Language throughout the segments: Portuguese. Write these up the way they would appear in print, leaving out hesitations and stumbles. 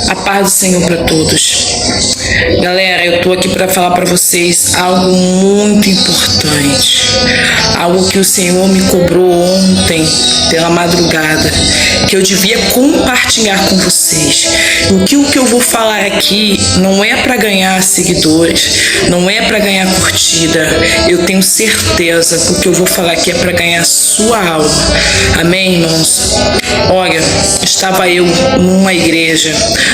A paz do Senhor para todos. Galera, eu tô aqui para falar para vocês algo muito importante. Algo que o Senhor me cobrou ontem pela madrugada, que eu devia compartilhar com vocês. O que eu vou falar aqui não é para ganhar seguidores, não é para ganhar curtida. Eu tenho certeza que o que eu vou falar aqui é para ganhar sua alma. Amém, irmãos? Olha, estava eu numa igreja,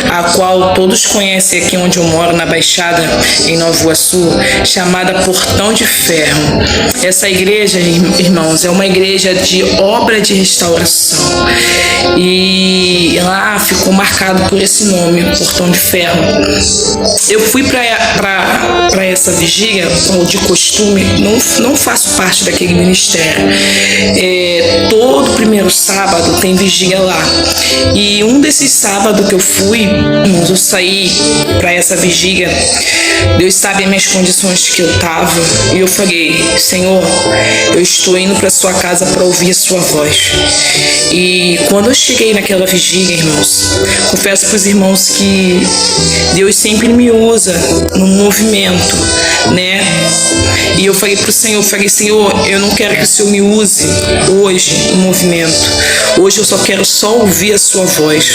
a qual todos conhecem aqui onde eu moro, na Baixada, em Nova Iguaçu, chamada Portão de Ferro. Essa igreja, irmãos, é uma igreja de obra de restauração. E lá ficou marcado por esse nome, Portão de Ferro. Eu fui para essa vigília, de costume, não faço parte daquele ministério. Todo primeiro sábado tem vigília lá. E um desses sábados que eu fui, irmãos, eu saí para essa vigília. Deus sabe as minhas condições que eu estava. E eu falei: Senhor, eu estou indo para sua casa para ouvir a sua voz. E quando eu cheguei naquela vigília, irmãos, confesso para os irmãos que Deus sempre me usa no movimento, né? E eu falei para o Senhor, Senhor, eu não quero que o Senhor me use hoje no movimento. Hoje eu só quero ouvir a sua voz.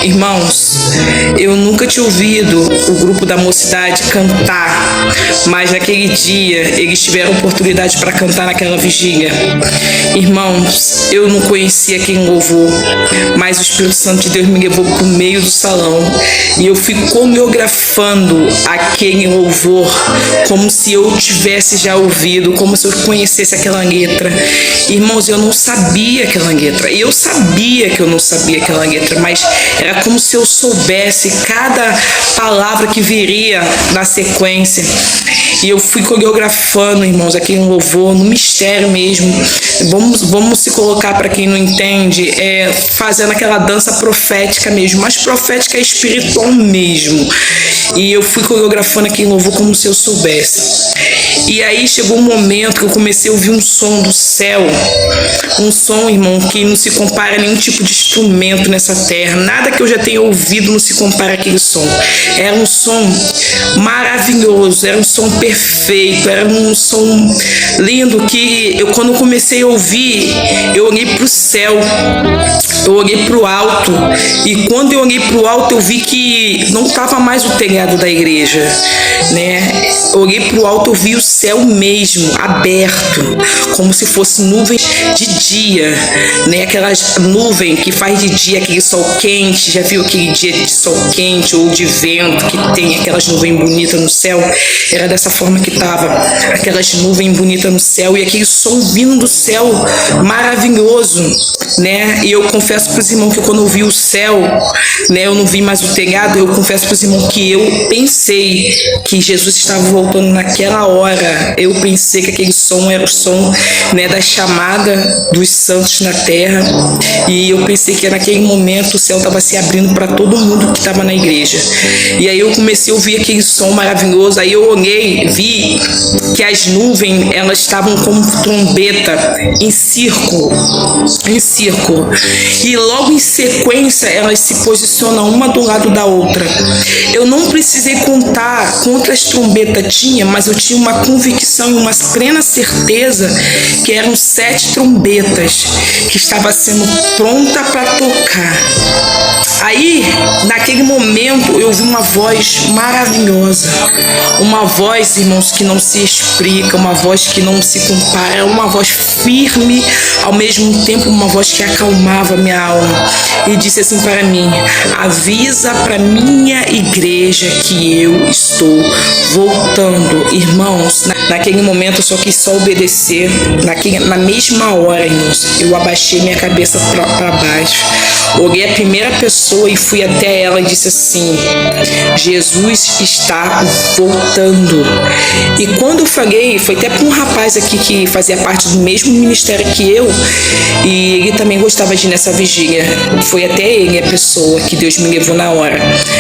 Irmãos, eu nunca tinha ouvido o grupo da mocidade cantar, mas naquele dia eles tiveram oportunidade para cantar naquela vigília. Irmãos, eu não conhecia aquele louvor, mas o Espírito Santo de Deus me levou para o meio do salão e eu fui coreografando aquele louvor como se eu tivesse já ouvido, como se eu conhecesse aquela letra. Irmãos, eu não sabia aquela letra. Eu sabia que eu não sabia aquela letra, mas era como se eu soubesse cada palavra que viria na sequência. E eu fui coreografando, irmãos, aquele louvor no mistério mesmo. Vamos se colocar, para quem não entende, fazendo aquela dança profética mesmo, mas profética espiritual mesmo. E eu fui coreografando aquele louvor como se eu soubesse. E aí chegou um momento que eu comecei a ouvir um som do céu, um som, irmão, que não se compara a nenhum tipo de instrumento nessa terra. Nada que eu já tenha ouvido não se compara àquele som. Era um som maravilhoso, era um som perfeito, era um som lindo que quando eu comecei a ouvir, eu olhei para o céu, eu olhei para o alto, e quando eu olhei para o alto eu vi que não estava mais o telhado da igreja, né? Eu olhei para o alto, eu vi o céu mesmo aberto, como se fosse nuvens de dia, né? Aquelas nuvens que faz de dia aquele sol quente. Já viu aquele dia de sol quente ou de vento que tem aquelas nuvens bonitas no céu? Era dessa forma que tava, aquelas nuvens bonitas no céu e aquele som vindo do céu maravilhoso, né? E eu confesso para os irmãos que quando eu vi o céu, né, eu não vi mais o telhado. Eu confesso para os irmãos que eu pensei que Jesus estava voltando naquela hora. Eu pensei que aquele som era o som, né, da chamada dos santos na terra, e eu pensei que naquele momento o céu estava se abrindo para todo mundo que estava na igreja. E aí eu comecei a ouvir aquele som maravilhoso. Aí eu olhei, vi que as nuvens, elas estavam como trombeta em círculo, e logo em sequência elas se posicionam uma do lado da outra. Eu não precisei contar quantas trombetas tinha, mas eu tinha uma convicção e uma plena certeza que eram 7 trombetas que estava sendo pronta para tocar. Aí, naquele momento, eu ouvi uma voz maravilhosa, uma voz, irmãos, que não se explica, uma voz que não se compara, uma voz firme, ao mesmo tempo uma voz que acalmava minha alma, e disse assim para mim: avisa para minha igreja que eu estou voltando. Irmãos, naquele momento eu só quis obedecer. Na mesma hora, irmãos, eu abaixei minha cabeça para baixo, olhei a primeira pessoa e fui até ela e disse assim: Jesus está voltando. E quando eu falei, foi até para um rapaz aqui que fazia parte do mesmo ministério que eu, e ele também gostava de ir nessa vigília. Foi até ele a pessoa que Deus me levou na hora.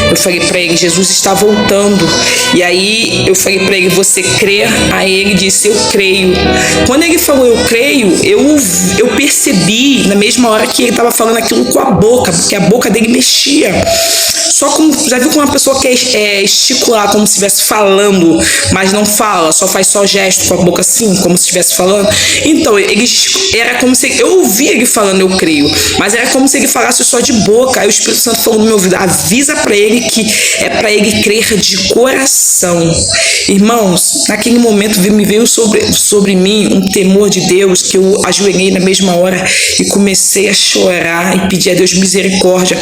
Eu falei para ele: Jesus está voltando. E aí eu falei para ele: você crê? Aí ele disse: eu creio. Quando ele falou eu creio, eu percebi na mesma hora que ele estava falando aquilo com a boca, porque a boca dele mexia. só como, já viu como uma pessoa quer esticular, como se estivesse falando, mas não fala, só faz só gesto com a boca assim, como se estivesse falando. Então, ele era como se, eu ouvia ele falando, eu creio, mas era como se ele falasse só de boca. Aí o Espírito Santo falou no meu ouvido, avisa para ele que é para ele crer de coração. Irmãos, naquele momento me veio sobre mim um temor de Deus, que eu ajoelhei na mesma hora e comecei a chorar e pedir a Deus misericórdia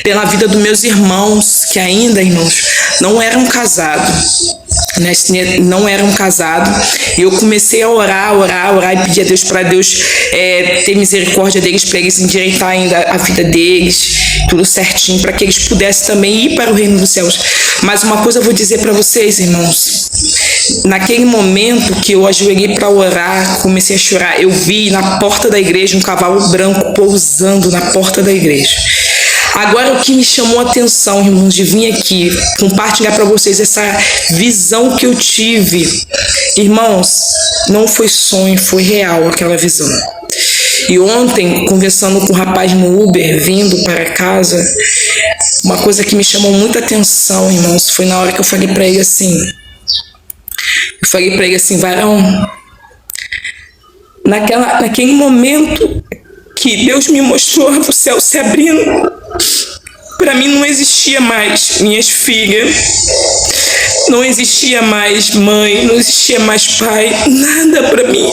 pela vida dos meus irmãos, que ainda, irmãos, não eram casados. Não eram casados, e eu comecei a orar e pedir a Deus para Deus ter misericórdia deles, para eles endireitar ainda a vida deles, tudo certinho, para que eles pudessem também ir para o reino dos céus. Mas uma coisa eu vou dizer para vocês, irmãos, naquele momento que eu ajoelhei para orar, comecei a chorar, eu vi na porta da igreja um cavalo branco pousando na porta da igreja. Agora, o que me chamou a atenção, irmãos, de vir aqui compartilhar para vocês essa visão que eu tive. Irmãos, não foi sonho, foi real aquela visão. E ontem, conversando com um rapaz no Uber, vindo para casa, uma coisa que me chamou muita atenção, irmãos, foi na hora que eu falei para ele assim, varão, naquele momento que Deus me mostrou o céu se abrindo, para mim não existia mais minhas filhas, não existia mais mãe, não existia mais pai, nada para mim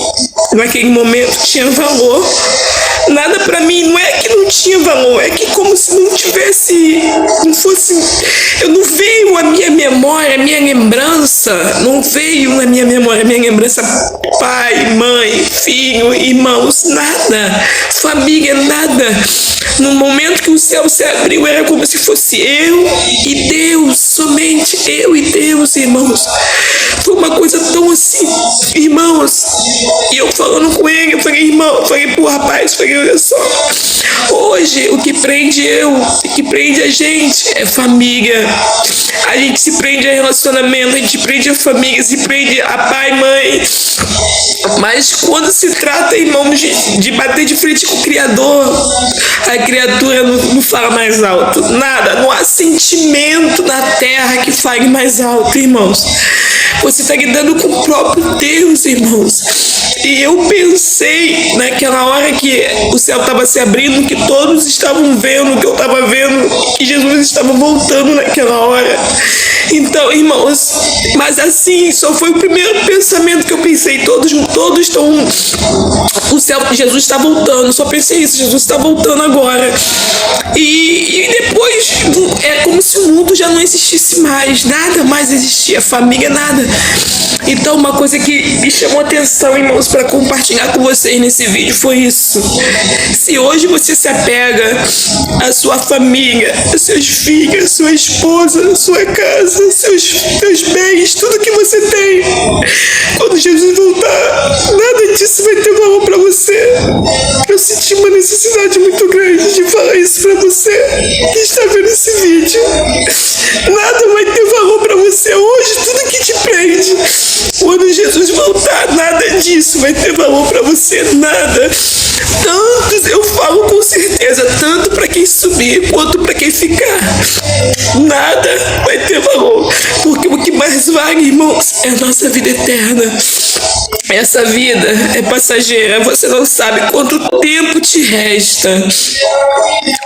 naquele momento tinha valor. Nada para mim, não é que não tinha valor, é que como se não tivesse, não fosse, eu não veio a minha memória, a minha lembrança, não veio na minha memória, a minha lembrança, pai, mãe, filho, irmãos, nada, família, nada. No momento que o céu se abriu, era como se fosse eu e Deus, somente eu e Deus, irmãos. Foi uma coisa tão assim, irmãos. E eu falando com ele, eu falei, irmão, eu falei pro rapaz, olha só, hoje o que prende o que prende a gente é família. A gente se prende a relacionamento, a gente prende a família, se prende a pai, mãe. Mas quando se trata, irmãos, de bater de frente com o Criador, a criatura não fala mais alto. Nada, não há sentimento na terra que fale mais alto, irmãos. Você está lidando com o próprio Deus, irmãos. E eu pensei naquela hora que o céu estava se abrindo, que todos estavam vendo, que eu estava vendo, que Jesus estava voltando naquela hora. Então, irmãos, mas assim, só foi o primeiro pensamento que eu pensei. Todos estão, o céu, Jesus está voltando. Só pensei isso, Jesus está voltando agora. E depois é como se o mundo já não existisse mais, nada mais existia, família, nada. Então, uma coisa que me chamou a atenção, irmãos, para compartilhar com vocês nesse vídeo foi isso. Se hoje você se apega à sua família, a seus filhos, a sua esposa, a sua casa, seus bens, tudo que você tem, quando Jesus voltar, nada disso vai ter valor para você. Eu senti uma necessidade muito grande de falar isso para você que está vendo esse vídeo. Nada vai ter valor para você hoje, tudo que te prende. Quando Jesus voltar, nada disso vai ter valor para você, nada. Tantos, eu falo com certeza, tanto para quem subir quanto para quem ficar, nada vai ter valor, porque o que mais vale, irmãos, é a nossa vida eterna. Essa vida é passageira, você não sabe quanto tempo te resta,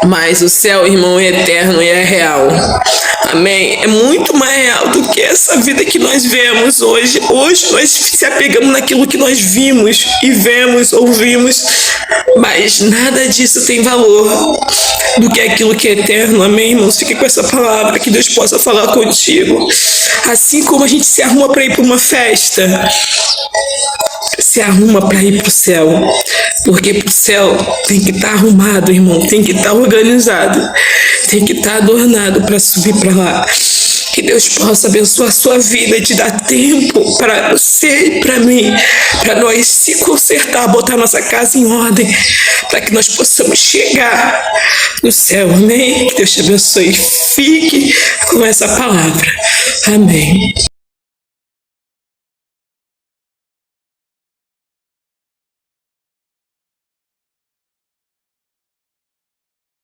mas o céu, irmão, é eterno e é real. Amém? É muito mais real do que essa vida que nós vemos hoje. Hoje nós se apegamos naquilo que nós vimos e vemos, ouvimos, mas nada disso tem valor do que aquilo que é eterno. Amém, irmãos? Fique com essa palavra, que Deus possa falar contigo. Assim como a gente se arruma para ir para uma festa, se arruma para ir para o céu, porque para o céu tem que estar arrumado, irmão, tem que estar organizado, tem que estar adornado para subir para lá. Que Deus possa abençoar a sua vida e te dar tempo para você e para mim, para nós se consertar, botar nossa casa em ordem, para que nós possamos chegar no céu. Amém? Que Deus te abençoe. Fique com essa palavra. Amém.